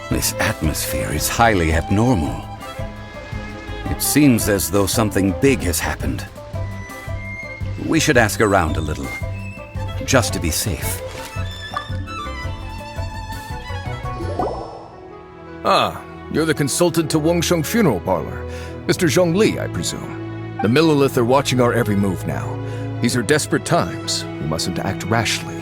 This atmosphere is highly abnormal. It seems as though something big has happened. We should ask around a little, just to be safe. Ah, you're the consultant to Wangsheng Funeral Parlor. Mr. Zhongli, I presume. The Millelith are watching our every move now. These are desperate times. We mustn't act rashly.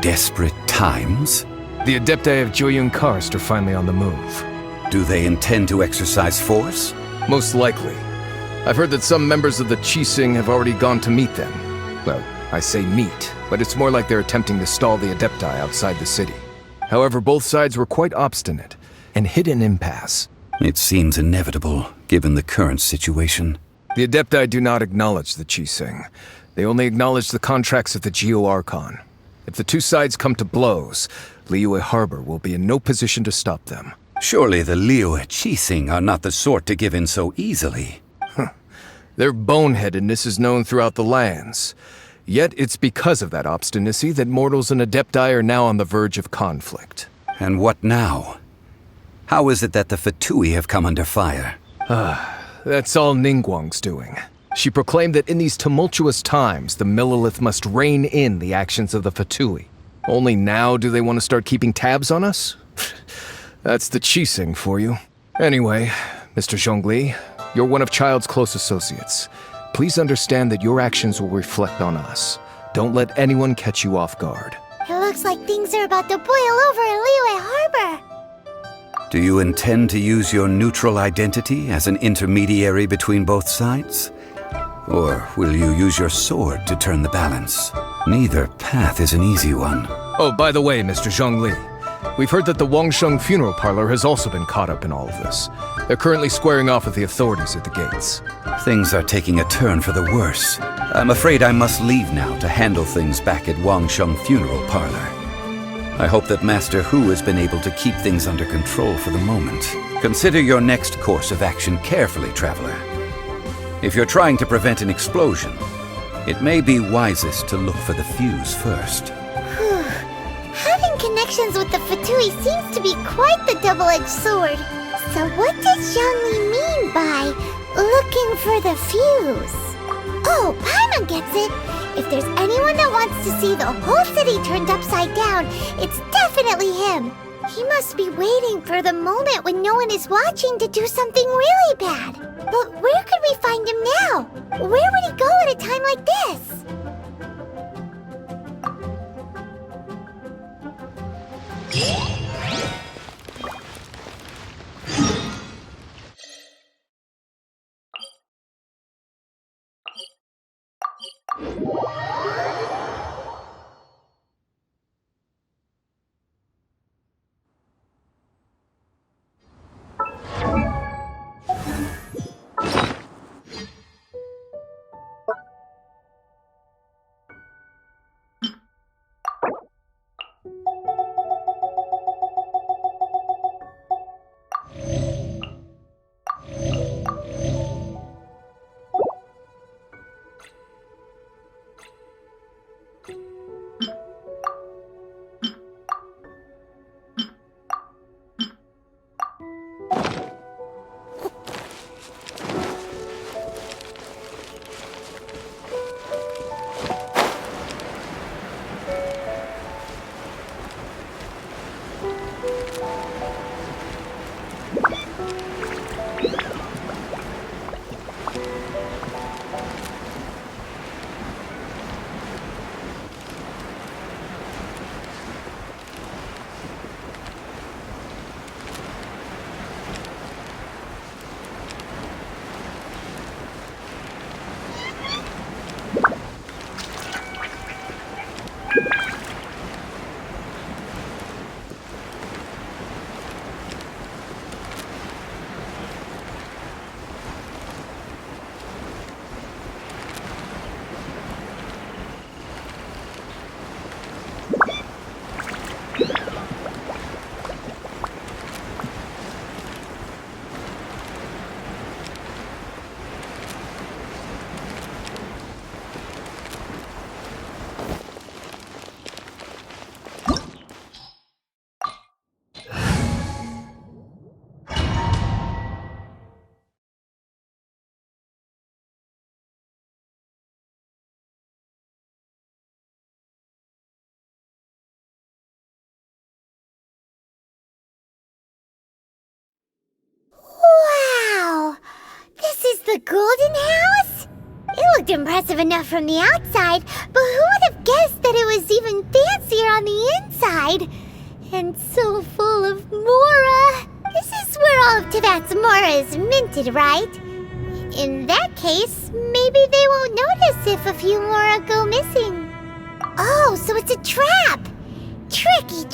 Desperate times? The Adepti of Joyun Karst are finally on the move. Do they intend to exercise force? Most likely. I've heard that some members of the Qixing have already gone to meet them. Well, I say meet, but it's more like they're attempting to stall the Adepti outside the city. However, both sides were quite obstinate and hit an impasse. It seems inevitable, given the current situation. The Adepti do not acknowledge the Qixing. They only acknowledge the contracts of the Geo-Archon. If the two sides come to blows, Liyue Harbor will be in no position to stop them. Surely the Liyue Qixing are not the sort to give in so easily. Their boneheadedness is known throughout the lands. Yet it's because of that obstinacy that mortals and Adepti are now on the verge of conflict. And what now? How is it that the Fatui have come under fire? That's all Ningguang's doing. She proclaimed that in these tumultuous times, the Millelith must rein in the actions of the Fatui. Only now do they want to start keeping tabs on us? That's the Qixing for you. Anyway, Mr. Zhongli, you're one of Childe's close associates. Please understand that your actions will reflect on us. Don't let anyone catch you off guard. It looks like things are about to boil over in Liyue Harbor. Do you intend to use your neutral identity as an intermediary between both sides? Or will you use your sword to turn the balance? Neither path is an easy one. Oh, by the way, Mr. Zhongli, we've heard that the Wangsheng Funeral Parlor has also been caught up in all of this. They're currently squaring off with the authorities at the gates. Things are taking a turn for the worse. I'm afraid I must leave now to handle things back at Wangsheng Funeral Parlor. I hope that Master Hu has been able to keep things under control for the moment. Consider your next course of action carefully, Traveler. If you're trying to prevent an explosion, it may be wisest to look for the fuse first. Having connections with the Fatui seems to be quite the double-edged sword. So what does Zhongli mean by looking for the fuse? Oh, Paimon gets it! If there's anyone that wants to see the whole city turned upside down, it's definitely him. He must be waiting for the moment when no one is watching to do something really bad. But where could we find him now? Where would he go at a time like this? The Golden House? It looked impressive enough from the outside, but who would have guessed that it was even fancier on the inside? And so full of Mora. This is where all of Teyvat's Mora is minted, right? In that case, maybe they won't notice if a few Mora go missing. Oh, so it's a trap! Tricky.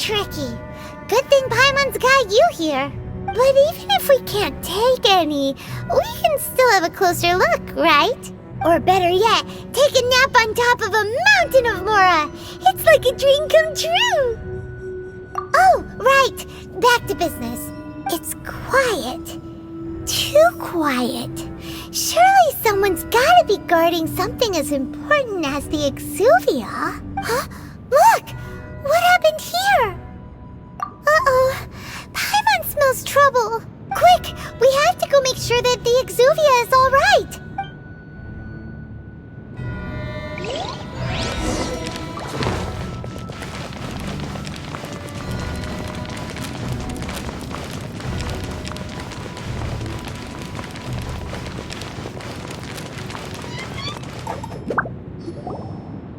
Good thing Paimon's got you here. But even if we can't take any, we can still have a closer look, right? Or better yet, take a nap on top of a mountain of Mora. It's like a dream come true. Oh, right. Back to business. It's quiet. Too quiet. Surely someone's gotta be guarding something as important as the Exuvia. Huh? Look! What happened here? Uh-oh. Paimon smells trouble. Quick! We have to go make sure that the Exuvia is all right.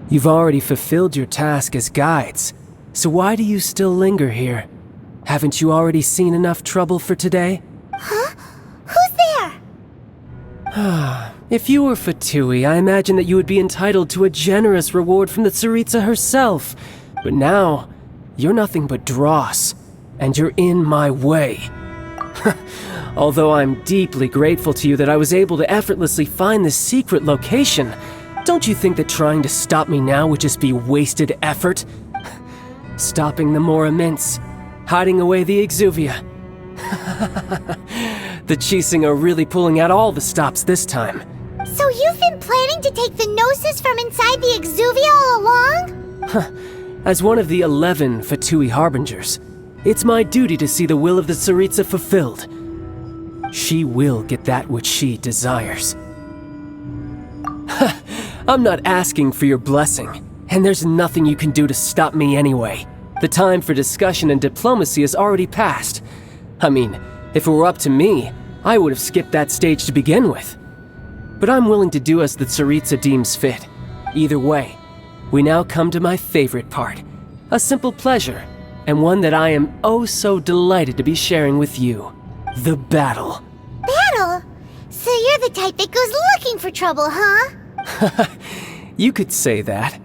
You've already fulfilled your task as guides, so why do you still linger here? Haven't you already seen enough trouble for today? Huh? Who's there? If you were Fatui, I imagine that you would be entitled to a generous reward from the Tsaritsa herself. But now, you're nothing but dross, and you're in my way. Although I'm deeply grateful to you that I was able to effortlessly find this secret location, don't you think that trying to stop me now would just be wasted effort? Stopping the Mora Mints, hiding away the Exuvia. The Chising are really pulling out all the stops this time. So you've been planning to take the Gnosis from inside the Exuvia all along? As one of the 11 Fatui Harbingers, it's my duty to see the will of the Tsaritsa fulfilled. She will get that which she desires. I'm not asking for your blessing, and there's nothing you can do to stop me anyway. The time for discussion and diplomacy has already passed. I mean, if it were up to me, I would have skipped that stage to begin with. But I'm willing to do as the Tsaritsa deems fit. Either way, we now come to my favorite part. A simple pleasure, and one that I am oh so delighted to be sharing with you. The battle. Battle? So you're the type that goes looking for trouble, huh? You could say that.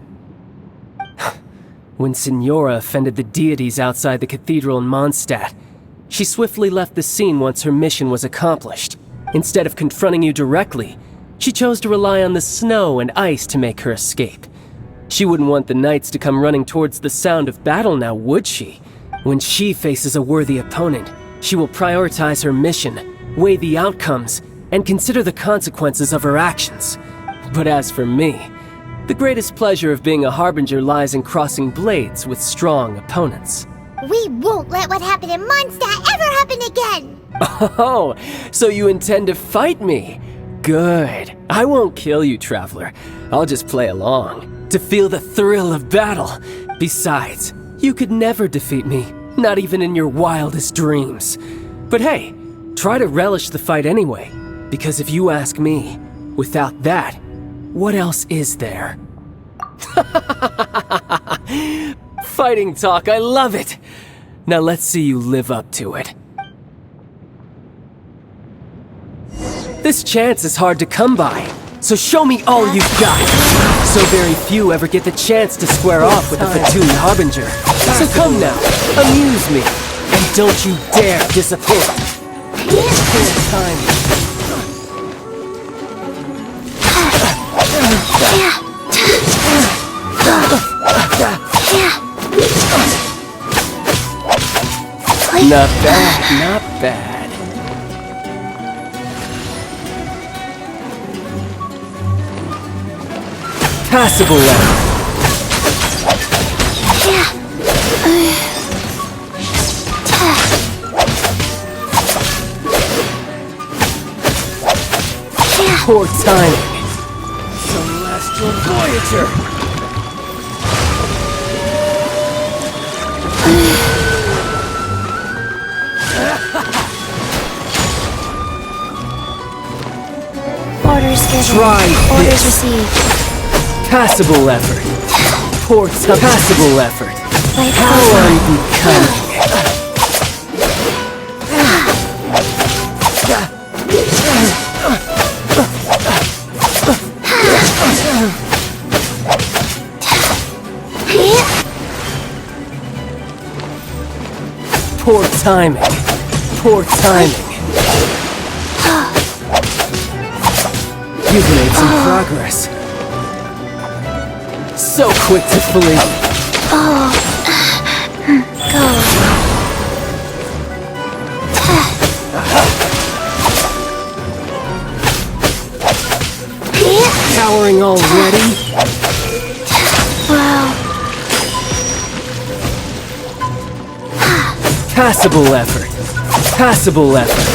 When Signora offended the deities outside the cathedral in Mondstadt, she swiftly left the scene once her mission was accomplished. Instead of confronting you directly, she chose to rely on the snow and ice to make her escape. She wouldn't want the knights to come running towards the sound of battle now, would she? When she faces a worthy opponent, she will prioritize her mission, weigh the outcomes, and consider the consequences of her actions. But as for me, the greatest pleasure of being a Harbinger lies in crossing blades with strong opponents. We won't let what happened in Mondstadt ever happen again! Oh, so you intend to fight me? Good. I won't kill you, Traveler. I'll just play along, to feel the thrill of battle. Besides, you could never defeat me, not even in your wildest dreams. But hey, try to relish the fight anyway, because if you ask me, without that, what else is there? Fighting talk, I love it! Now let's see you live up to it. This chance is hard to come by, so show me all you've got. So very few ever get the chance to square off with the Fatui Harbinger. So come now, amuse me, and don't you dare disappoint. Time. Not bad, not bad. Passable level. Poor timing. Celestial Voyager! given. Try Orders this. received. Passable effort. Poor time. Passable effort. Life How goes on. unbecoming. Poor timing. Poor timing. You've made some progress. So quick to flee. Go. Cowering already? Wow. Passable effort. Passable effort.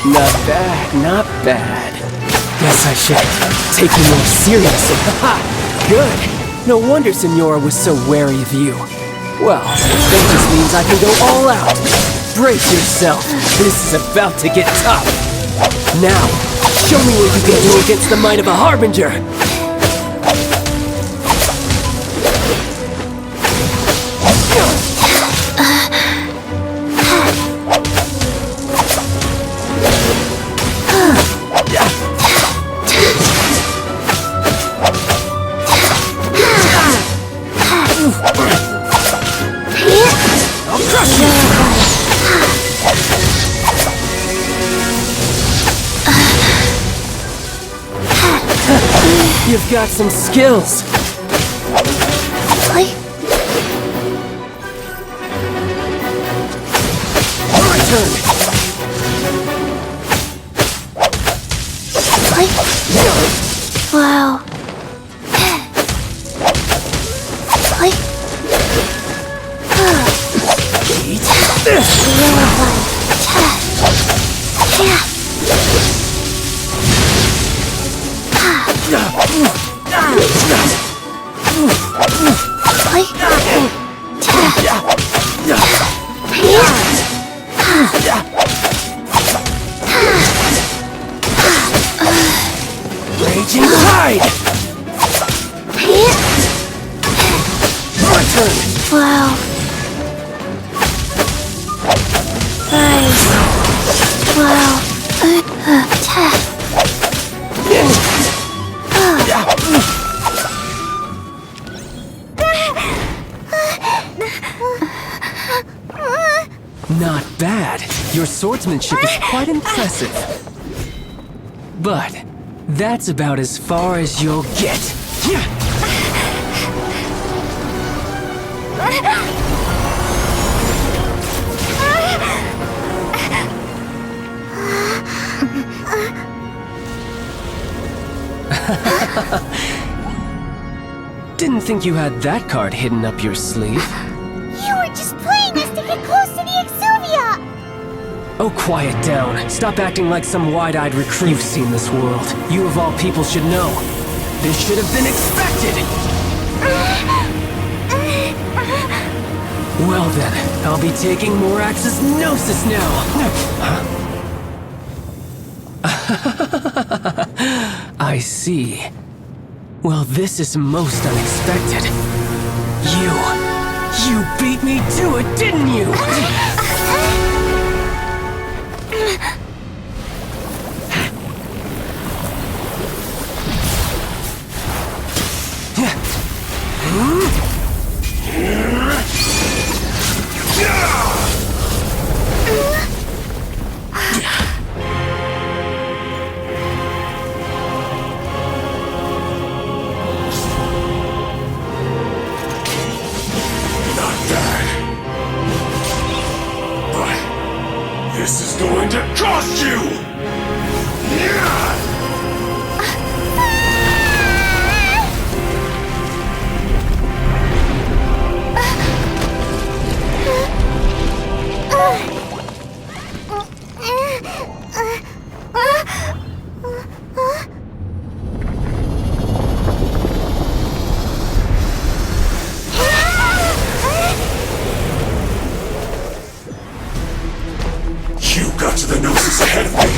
Not bad, not bad. Guess I should take you more seriously. Haha, good. No wonder Senora was so wary of you. Well, that just means I can go all out. Brace yourself. This is about to get tough. Now, show me what you can do against the might of a Harbinger. I'll crush you! You've got some skills. My turn. Wow. Eat this. Raging tide. My turn. Wow. Nice. Wow. Not bad. Your swordsmanship is quite impressive. But that's about as far as you'll get. Didn't think you had that card hidden up your sleeve. You were just playing us to get close to the Exuvia! Oh, quiet down. Stop acting like some wide-eyed recruit. You've seen this world. You of all people should know. This should have been expected! Well then, I'll be taking Morax's Gnosis now! I see. Well, this is most unexpected. You beat me to it, didn't you? This is going to cost you! You got to the Gnosis ahead of me!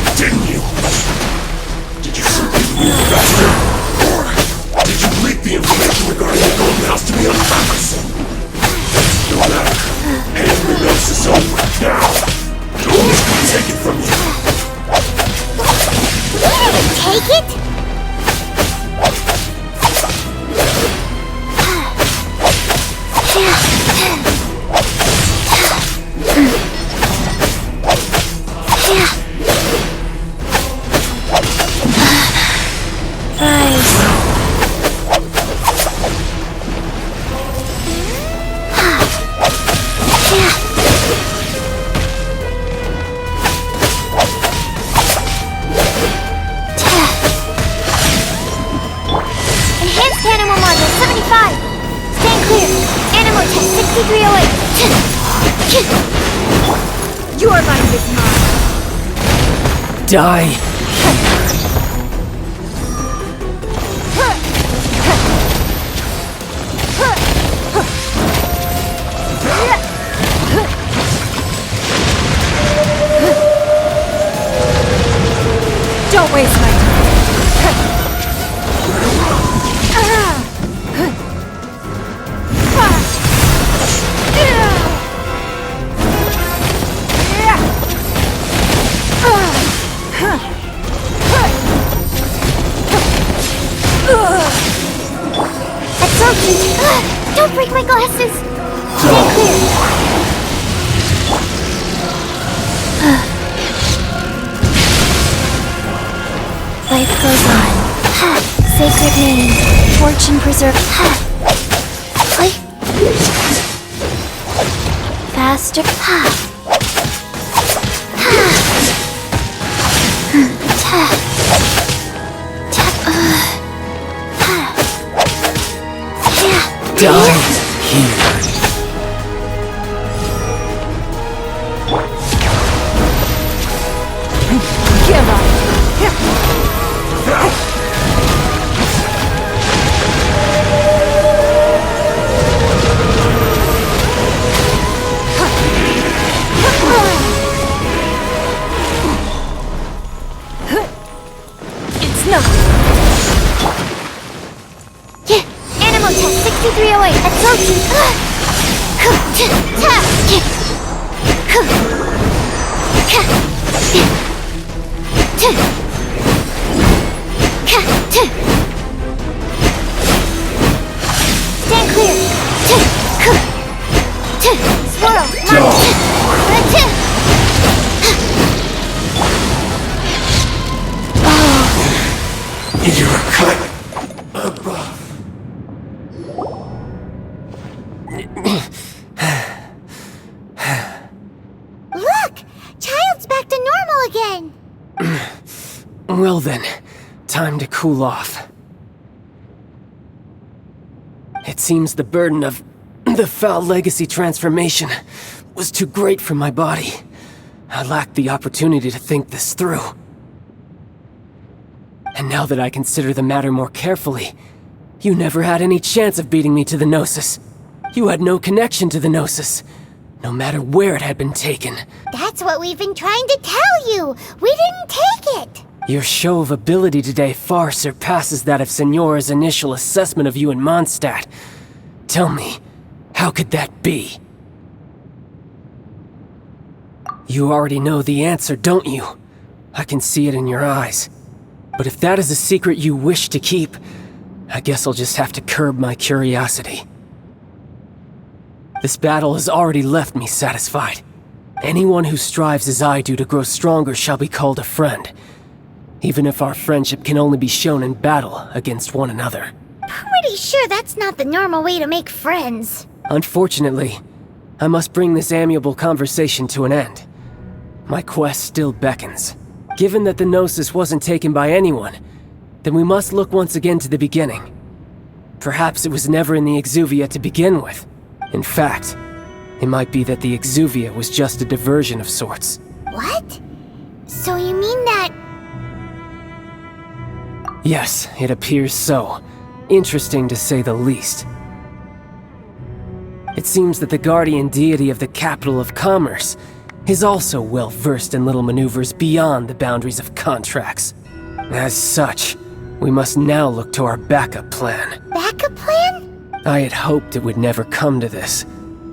6308! Your life is mine! Die. Don't waste my time. Don't break my glasses! Stay clear! Life goes on. Sacred name. Fortune preserve. Faster. Die here. Give up! It's nothing. Animal test 6308. I told you. Stand clear. Swirl. You're cut above. Look! Childe's back to normal again! Well then, time to cool off. It seems the burden of the foul legacy transformation was too great for my body. I lacked the opportunity to think this through. And now that I consider the matter more carefully, you never had any chance of beating me to the Gnosis. You had no connection to the Gnosis, no matter where it had been taken. That's what we've been trying to tell you! We didn't take it! Your show of ability today far surpasses that of Signora's initial assessment of you in Mondstadt. Tell me, how could that be? You already know the answer, don't you? I can see it in your eyes. But if that is a secret you wish to keep, I guess I'll just have to curb my curiosity. This battle has already left me satisfied. Anyone who strives as I do to grow stronger shall be called a friend, even if our friendship can only be shown in battle against one another. Pretty sure that's not the normal way to make friends. Unfortunately, I must bring this amiable conversation to an end. My quest still beckons. Given that the Gnosis wasn't taken by anyone, then we must look once again to the beginning. Perhaps it was never in the Exuvia to begin with. In fact, it might be that the Exuvia was just a diversion of sorts. What? So you mean that... Yes, it appears so. Interesting to say the least. It seems that the guardian deity of the capital of commerce is also well versed in little maneuvers beyond the boundaries of contracts. As such, we must now look to our backup plan. Backup plan? I had hoped it would never come to this.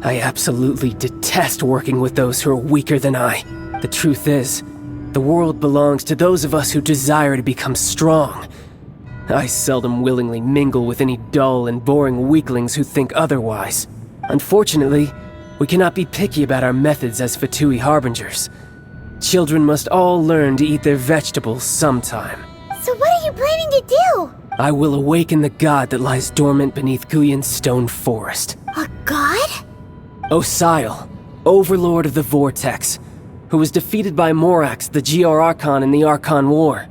I absolutely detest working with those who are weaker than I. The truth is, the world belongs to those of us who desire to become strong. I seldom willingly mingle with any dull and boring weaklings who think otherwise. Unfortunately, we cannot be picky about our methods as Fatui Harbingers. Children must all learn to eat their vegetables sometime. So what are you planning to do? I will awaken the god that lies dormant beneath Guyon's stone forest. A god? Osile, overlord of the Vortex, who was defeated by Morax, the Geo-Archon in the Archon War,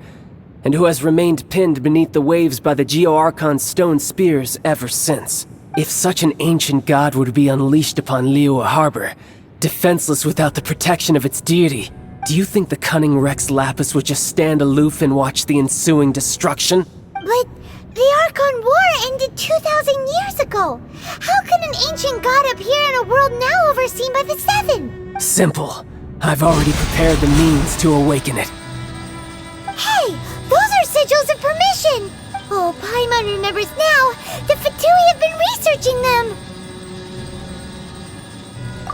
and who has remained pinned beneath the waves by the Geo-Archon's stone spears ever since. If such an ancient god were to be unleashed upon Liyue Harbor, defenseless without the protection of its deity, do you think the cunning Rex Lapis would just stand aloof and watch the ensuing destruction? But the Archon War ended 2,000 years ago. How can an ancient god appear in a world now overseen by the Seven? Simple. I've already prepared the means to awaken it. Hey, those are sigils of permission! Oh, Paimon remembers now. The Fatui have been researching them.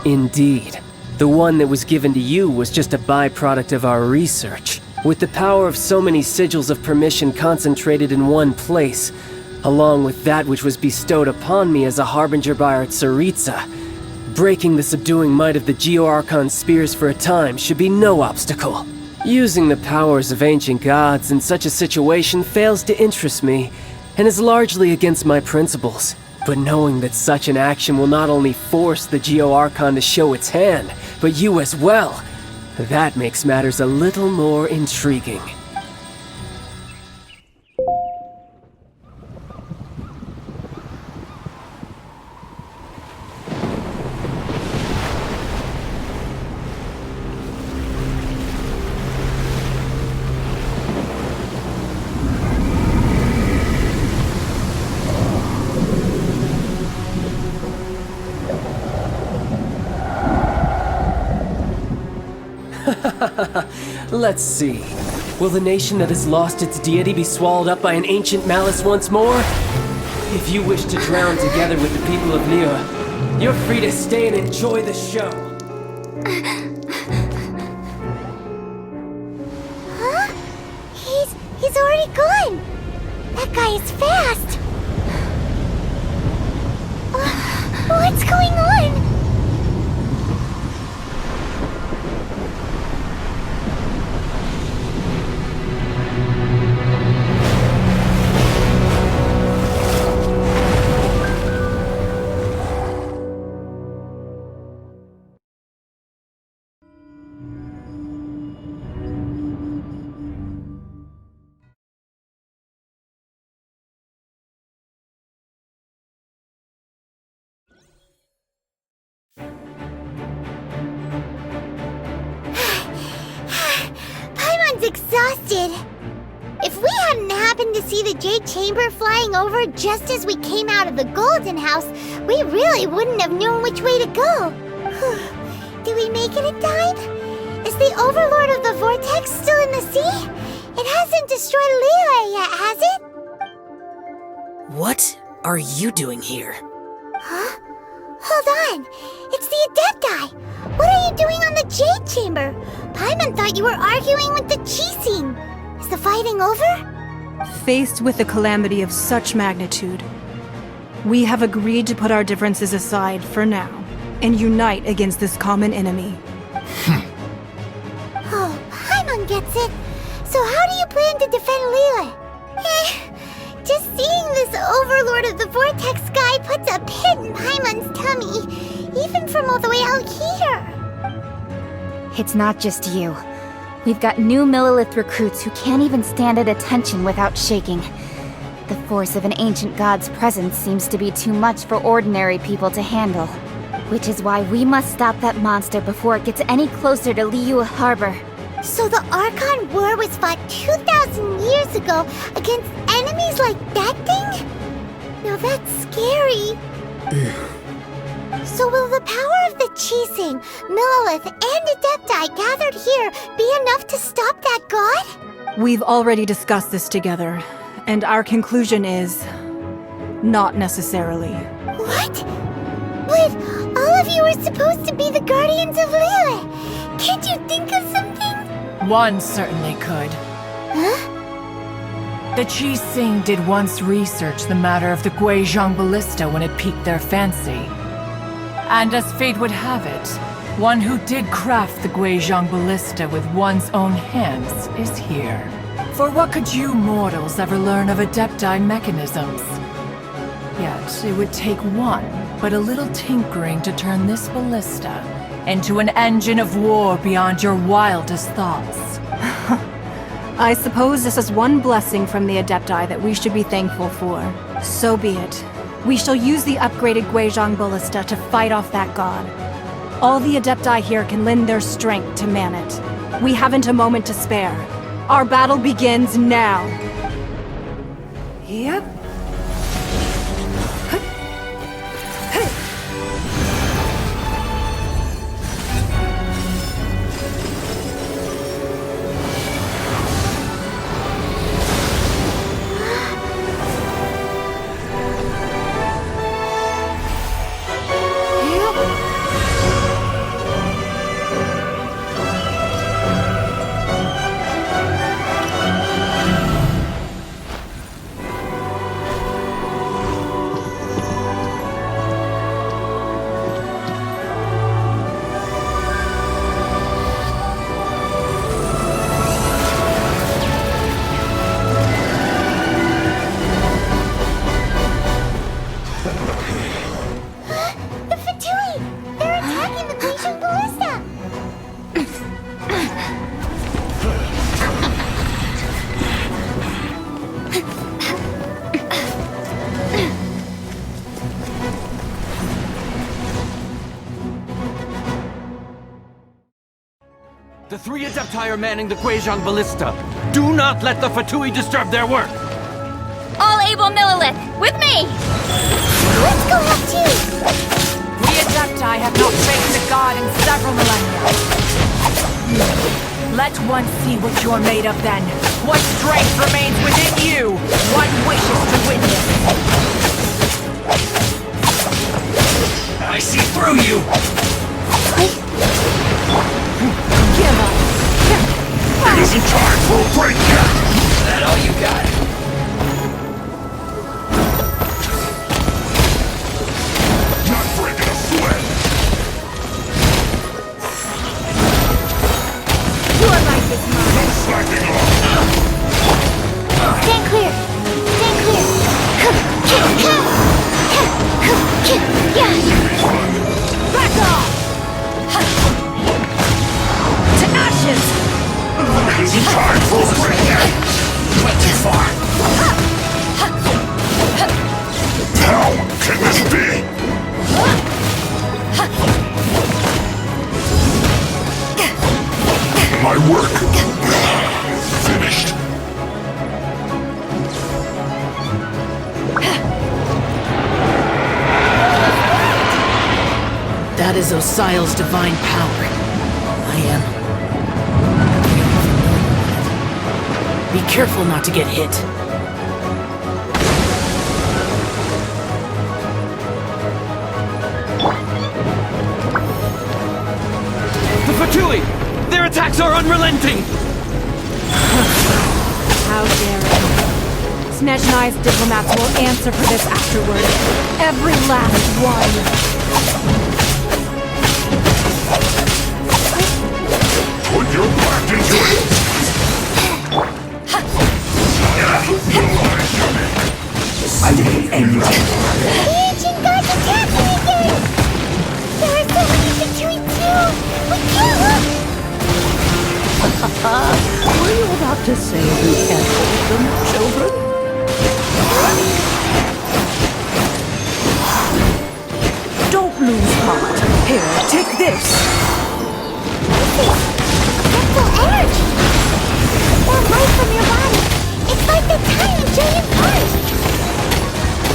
Indeed. The one that was given to you was just a byproduct of our research. With the power of so many sigils of permission concentrated in one place, along with that which was bestowed upon me as a harbinger by our Tsaritsa, breaking the subduing might of the Geo-Archon spears for a time should be no obstacle. Using the powers of ancient gods in such a situation fails to interest me, and is largely against my principles. But knowing that such an action will not only force the Geo-Archon to show its hand, but you as well, that makes matters a little more intriguing. Let's see. Will the nation that has lost its deity be swallowed up by an ancient malice once more? If you wish to drown together with the people of Liyue, you're free to stay and enjoy the show. Huh? He's already gone. That guy is fast. What's going on? Exhausted. If we hadn't happened to see the Jade Chamber flying over just as we came out of the Golden House, we really wouldn't have known which way to go. Did we make it in time? Is the Overlord of the Vortex still in the sea? It hasn't destroyed Liyue yet, has it? What are you doing here? Huh? Hold on. It's the Adepti. What are you doing on the Jade Chamber? Paimon thought you were arguing with the Chising. Is the fighting over? Faced with a calamity of such magnitude, we have agreed to put our differences aside for now and unite against this common enemy. Oh, Paimon gets it. So how do you plan to defend Liyue? Just seeing this Overlord of the Vortex guy puts a pit in Paimon's tummy, even from all the way out here. It's not just you. We've got new Millilith recruits who can't even stand at attention without shaking. The force of an ancient god's presence seems to be too much for ordinary people to handle. Which is why we must stop that monster before it gets any closer to Liyue Harbor. So the Archon War was fought 2,000 years ago against enemies like that thing? Now that's scary. So will the power of the Chising, Millilith, and Adepti gathered here be enough to stop that god? We've already discussed this together, and our conclusion is... not necessarily. What? But all of you are supposed to be the guardians of Liyue. Can't you think of something? One certainly could. Huh? The Chising did once research the matter of the Guizhong Ballista when it piqued their fancy. And as fate would have it, one who did craft the Guizhong Ballista with one's own hands is here. For what could you mortals ever learn of Adepti mechanisms? Yet, it would take one, but a little tinkering to turn this ballista into an engine of war beyond your wildest thoughts. I suppose this is one blessing from the Adepti that we should be thankful for. So be it. We shall use the upgraded Guizhong Ballista to fight off that god. All the Adepti here can lend their strength to man it. We haven't a moment to spare. Our battle begins now. Yep. The 3 Adepti are manning the Guizhong Ballista. Do not let the Fatui disturb their work! All able Millilith, with me! Let's go up too! We Adepti have not faced a god in several millennia. Let one see what you're made of then. What strength remains within you? What wishes to witness? I see through you! Give up! It isn't time for a break yet! Is that all you got? Not breaking a sweat! Your life is mine. No slacking off! Stand clear. Stand clear. Back off! To ashes! It isn't time for a break yet! Went too far! How can this be? My work is finished. That is Osial's divine power. I am. Be careful not to get hit. The Fatui! Their attacks are unrelenting! How dare it? Snezhnai's diplomats will answer for this afterward. Every last one. Put your back into it! I didn't end right. The ancient gods attacking again! There are so many Fatui too! We can't look! Were you about to say we can't hold them, children? Don't lose heart. Here, take this. Mental energy! That light from your body! It's like the tiny giant burst!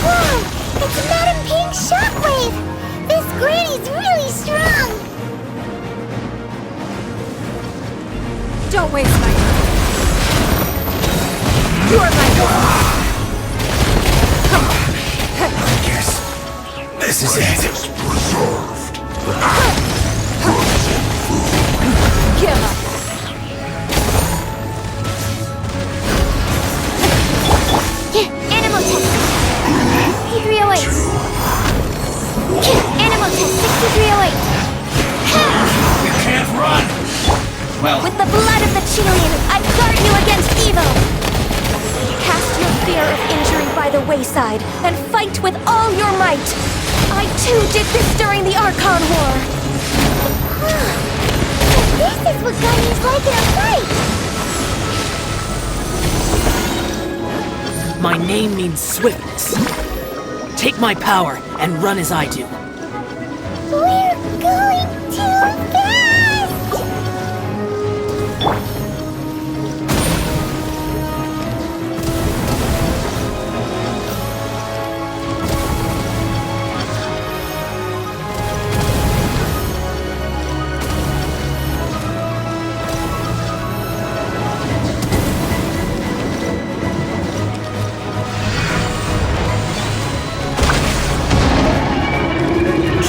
Wow! It's Madame Pink's shockwave! This granny's really strong! Don't waste my time. You're my god! Yes. This is it. Preserved. Give up. Animal test! 6308! Animal test 6308! You can't run! Well, With the blood of the Chilean, I guard you against evil! Cast your fear of injury by the wayside, and fight with all your might! I too did this during the Archon War! This is what Guardians like in a fight! My name means swiftness. Take my power and run as I do. We're going too fast!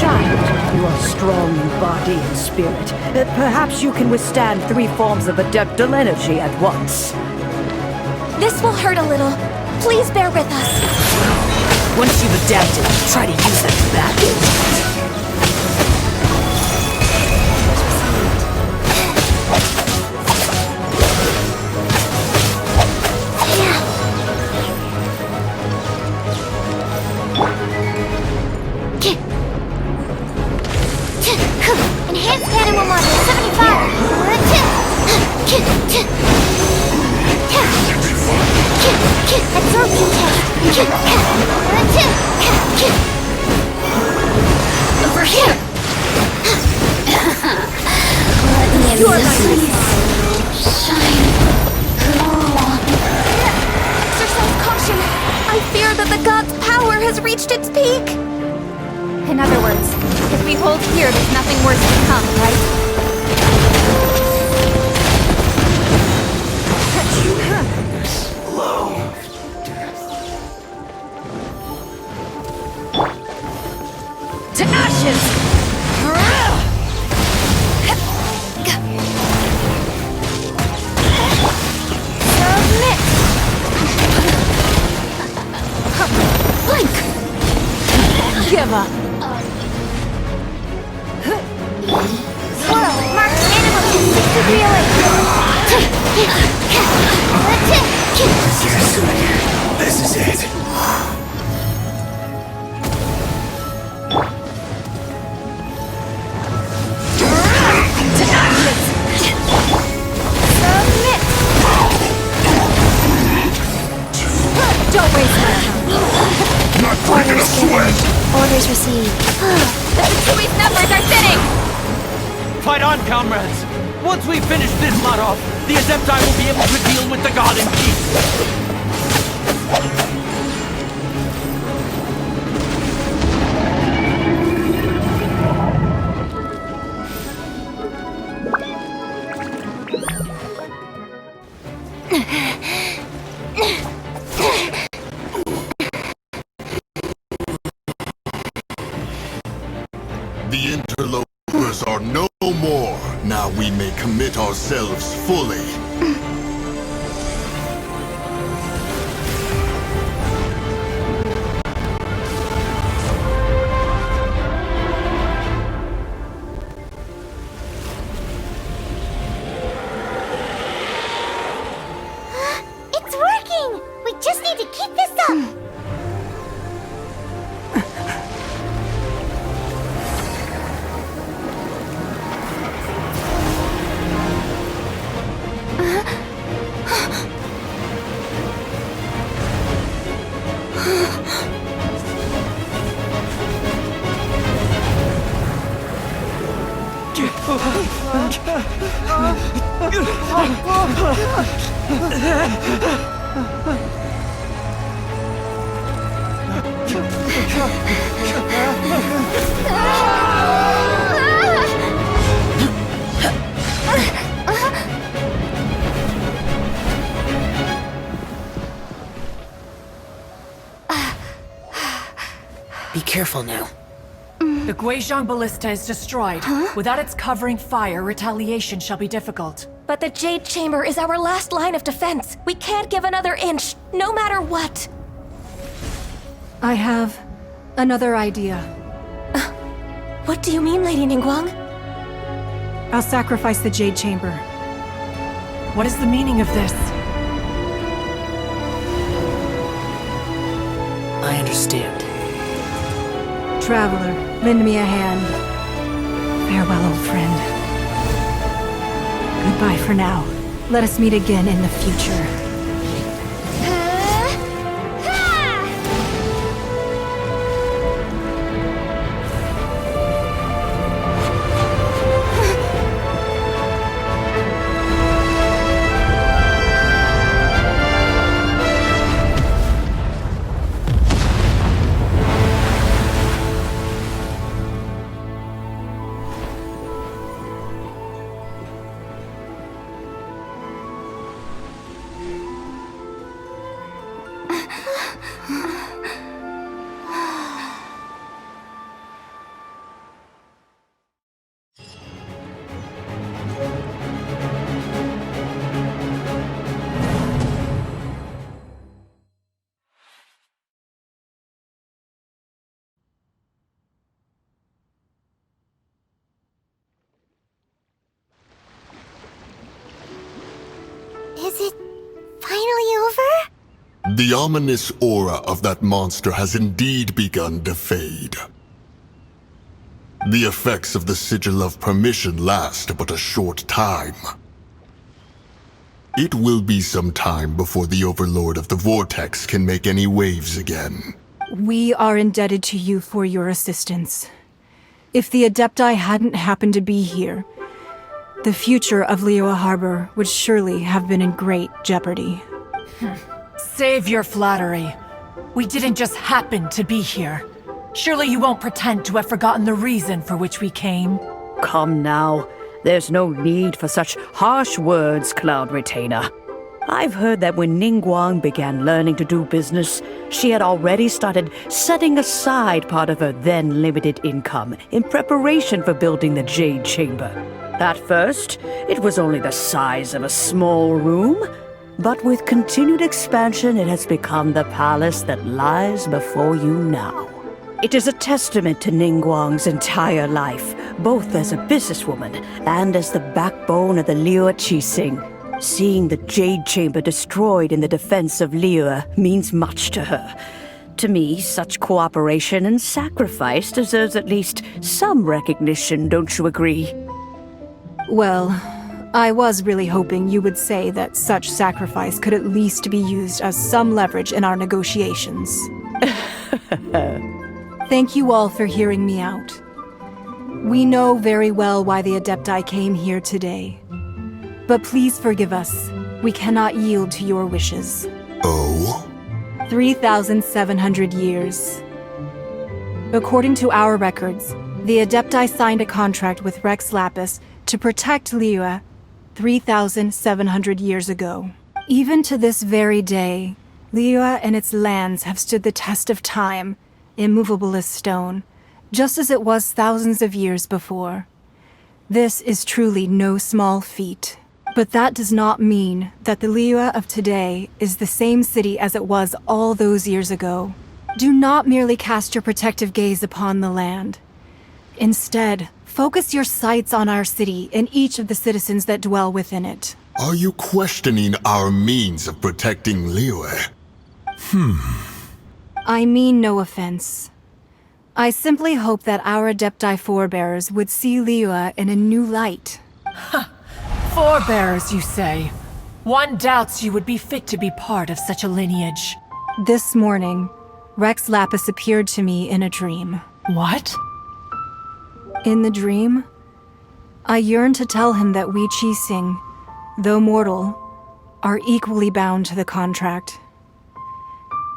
Child, you are strong in body and spirit. Perhaps you can withstand 3 forms of adeptal energy at once. This will hurt a little. Please bear with us. Once you've adapted, try to use that back. Enhanced animal model 75. Absorption test. Over here. You're my shine. Exercise caution. I fear that the god's power has reached its peak. In other words, if we hold here, there's nothing worse to come, right? To ashes! Submit. Blink. Give up! Swirl. Mark animal to 60 away. This is it. Submit. Don't waste my time. Not breaking a sweat. Orders received. The Fatsui's numbers are thinning. Fight on, comrades! Once we finish this lot off, the Adepti will be able to deal with the god in peace! The interlopers are no more. Now we may commit ourselves fully. It's working! We just need to keep this up! Be careful now. The Guizhong Ballista is destroyed. Without its covering fire, retaliation shall be difficult. But the Jade Chamber is our last line of defense. We can't give another inch, no matter what. I have another idea. What do you mean, Lady Ningguang? I'll sacrifice the Jade Chamber. What is the meaning of this? I understand. Traveler, lend me a hand. Farewell, old friend. Goodbye for now. Let us meet again in the future. The ominous aura of that monster has indeed begun to fade. The effects of the Sigil of Permission last but a short time. It will be some time before the Overlord of the Vortex can make any waves again. We are indebted to you for your assistance. If the Adepti hadn't happened to be here, the future of Liyue Harbor would surely have been in great jeopardy. Save your flattery. We didn't just happen to be here. Surely you won't pretend to have forgotten the reason for which we came. Come now. There's no need for such harsh words, Cloud Retainer. I've heard that when Ningguang began learning to do business, she had already started setting aside part of her then limited income in preparation for building the Jade Chamber. At first, it was only the size of a small room, but with continued expansion, it has become the palace that lies before you now. It is a testament to Ningguang's entire life, both as a businesswoman and as the backbone of the Liyue Qixing. Seeing the Jade Chamber destroyed in the defense of Liyue means much to her. To me, such cooperation and sacrifice deserves at least some recognition, don't you agree? Well, I was really hoping you would say that such sacrifice could at least be used as some leverage in our negotiations. Thank you all for hearing me out. We know very well why the Adepti came here today. But please forgive us. We cannot yield to your wishes. Oh? 3,700 years. According to our records, the Adepti signed a contract with Rex Lapis to protect Liyue 3,700 years ago. Even to this very day, Liyue and its lands have stood the test of time, immovable as stone, just as it was thousands of years before. This is truly no small feat. But that does not mean that the Liyue of today is the same city as it was all those years ago. Do not merely cast your protective gaze upon the land. Instead, focus your sights on our city and each of the citizens that dwell within it. Are you questioning our means of protecting Liyue? I mean no offense. I simply hope that our Adepti forebears would see Liyue in a new light. Forebears, you say? One doubts you would be fit to be part of such a lineage. This morning, Rex Lapis appeared to me in a dream. What? In the dream, I yearned to tell him that we Qixing, though mortal, are equally bound to the contract.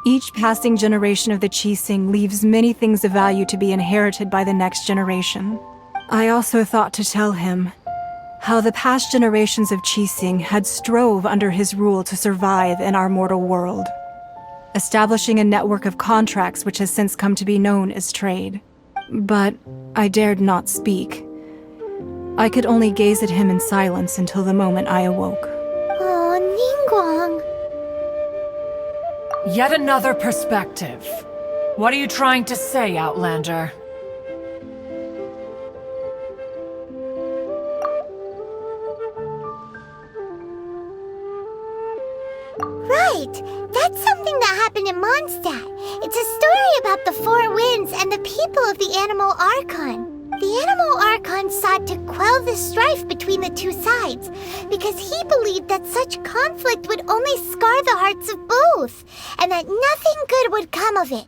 Each passing generation of the Qixing leaves many things of value to be inherited by the next generation. I also thought to tell him how the past generations of Qixing had strove under his rule to survive in our mortal world, establishing a network of contracts which has since come to be known as trade. But I dared not speak. I could only gaze at him in silence until the moment I awoke. Oh, Ningguang. Yet another perspective. What are you trying to say, Outlander? Right! That's something that happened in Mondstadt. It's a story about the Four Winds and the people of the Animal Archon. The Animal Archon sought to quell the strife between the two sides, because he believed that such conflict would only scar the hearts of both, and that nothing good would come of it.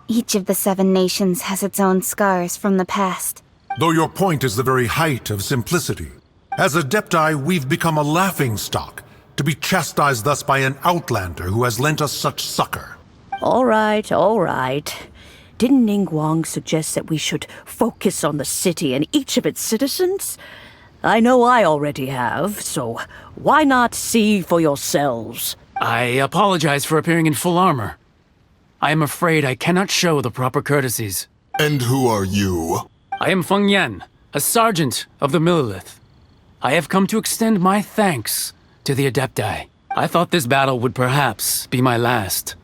Each of the 7 nations has its own scars from the past. Though your point is the very height of simplicity. As Adepti, we've become a laughingstock, to be chastised thus by an outlander who has lent us such succor. All right, all right. Didn't Ningguang suggest that we should focus on the city and each of its citizens? I know I already have, so why not see for yourselves? I apologize for appearing in full armor. I am afraid I cannot show the proper courtesies. And who are you? I am Feng Yan, a sergeant of the Millelith. I have come to extend my thanks to the Adepti. I thought this battle would perhaps be my last.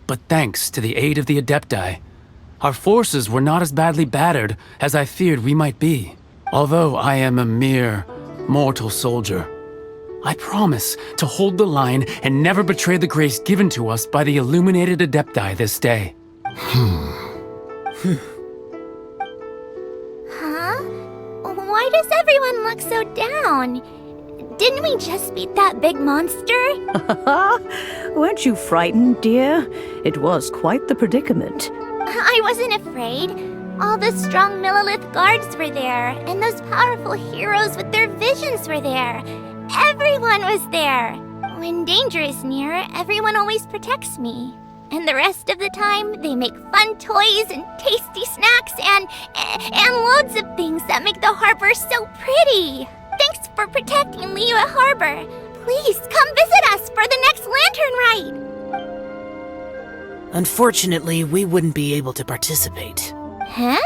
But thanks to the aid of the Adepti, our forces were not as badly battered as I feared we might be. Although I am a mere mortal soldier, I promise to hold the line and never betray the grace given to us by the illuminated Adepti this day. Huh? Why does everyone look so down? Didn't we just beat that big monster? Weren't you frightened, dear? It was quite the predicament. I wasn't afraid. All the strong Millilith guards were there, and those powerful heroes with their visions were there. Everyone was there. When danger is near, everyone always protects me. And the rest of the time, they make fun toys and tasty snacks and loads of things that make the harbor so pretty. Thanks for protecting Liyue Harbor. Please come visit us for the next lantern ride. Unfortunately, we wouldn't be able to participate. Huh?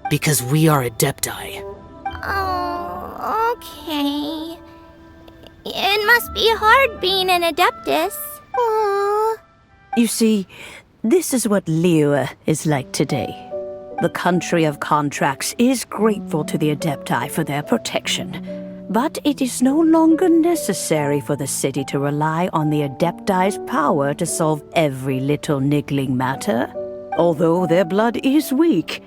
Because we are Adepti. Oh, okay. It must be hard being an Adeptus. Aww. You see, this is what Liyue is like today. The country of contracts is grateful to the Adepti for their protection, but it is no longer necessary for the city to rely on the Adepti's power to solve every little niggling matter. Although their blood is weak,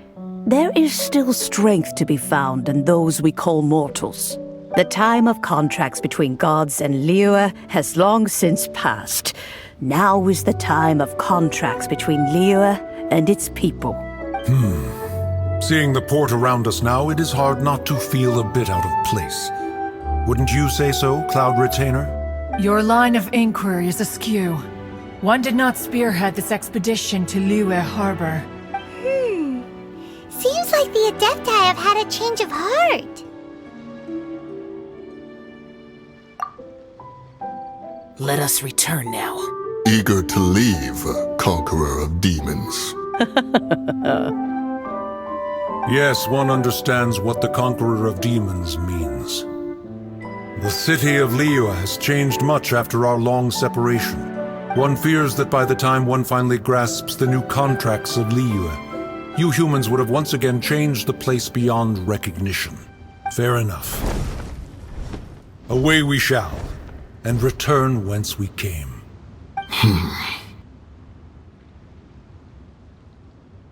there is still strength to be found in those we call mortals. The time of contracts between gods and Liyue has long since passed. Now is the time of contracts between Liyue and its people. Seeing the port around us now, it is hard not to feel a bit out of place. Wouldn't you say so, Cloud Retainer? Your line of inquiry is askew. One did not spearhead this expedition to Liyue Harbor. Seems like the Adepti have had a change of heart. Let us return now. Eager to leave, Conqueror of Demons. Yes, one understands what the Conqueror of Demons means. The city of Liyue has changed much after our long separation. One fears that by the time one finally grasps the new contracts of Liyue, you humans would have once again changed the place beyond recognition. Fair enough. Away we shall, and return whence we came.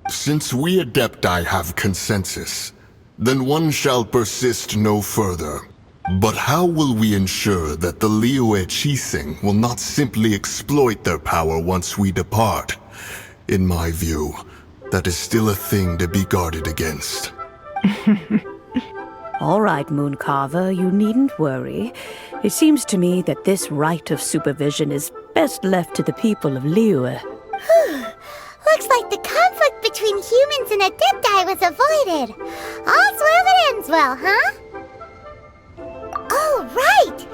Since we Adepti have consensus, then one shall persist no further. But how will we ensure that the Liyue Chising will not simply exploit their power once we depart? In my view, that is still a thing to be guarded against. All right, Mooncarver, you needn't worry. It seems to me that this right of supervision is best left to the people of Liyue. Looks like the conflict between humans and Adepti was avoided. All's well that ends well, huh? Oh, right!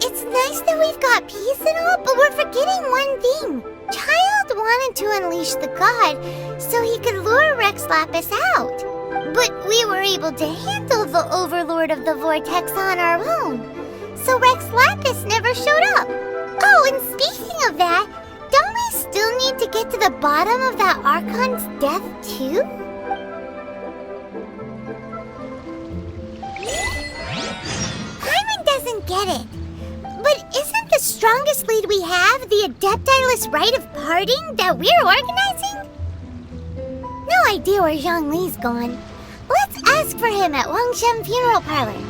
It's nice that we've got peace and all, but we're forgetting one thing. Childe wanted to unleash the god so he could lure Rex Lapis out. But we were able to handle the Overlord of the Vortex on our own. So Rex Lapis never showed up. Oh, and speaking of that, don't we still need to get to the bottom of that Archon's death, too? Paimon doesn't get it. But isn't the strongest lead we have the Adepti-less rite of parting that we're organizing? No idea where Zhongli's gone. Let's ask for him at Wangshan Funeral Parlor.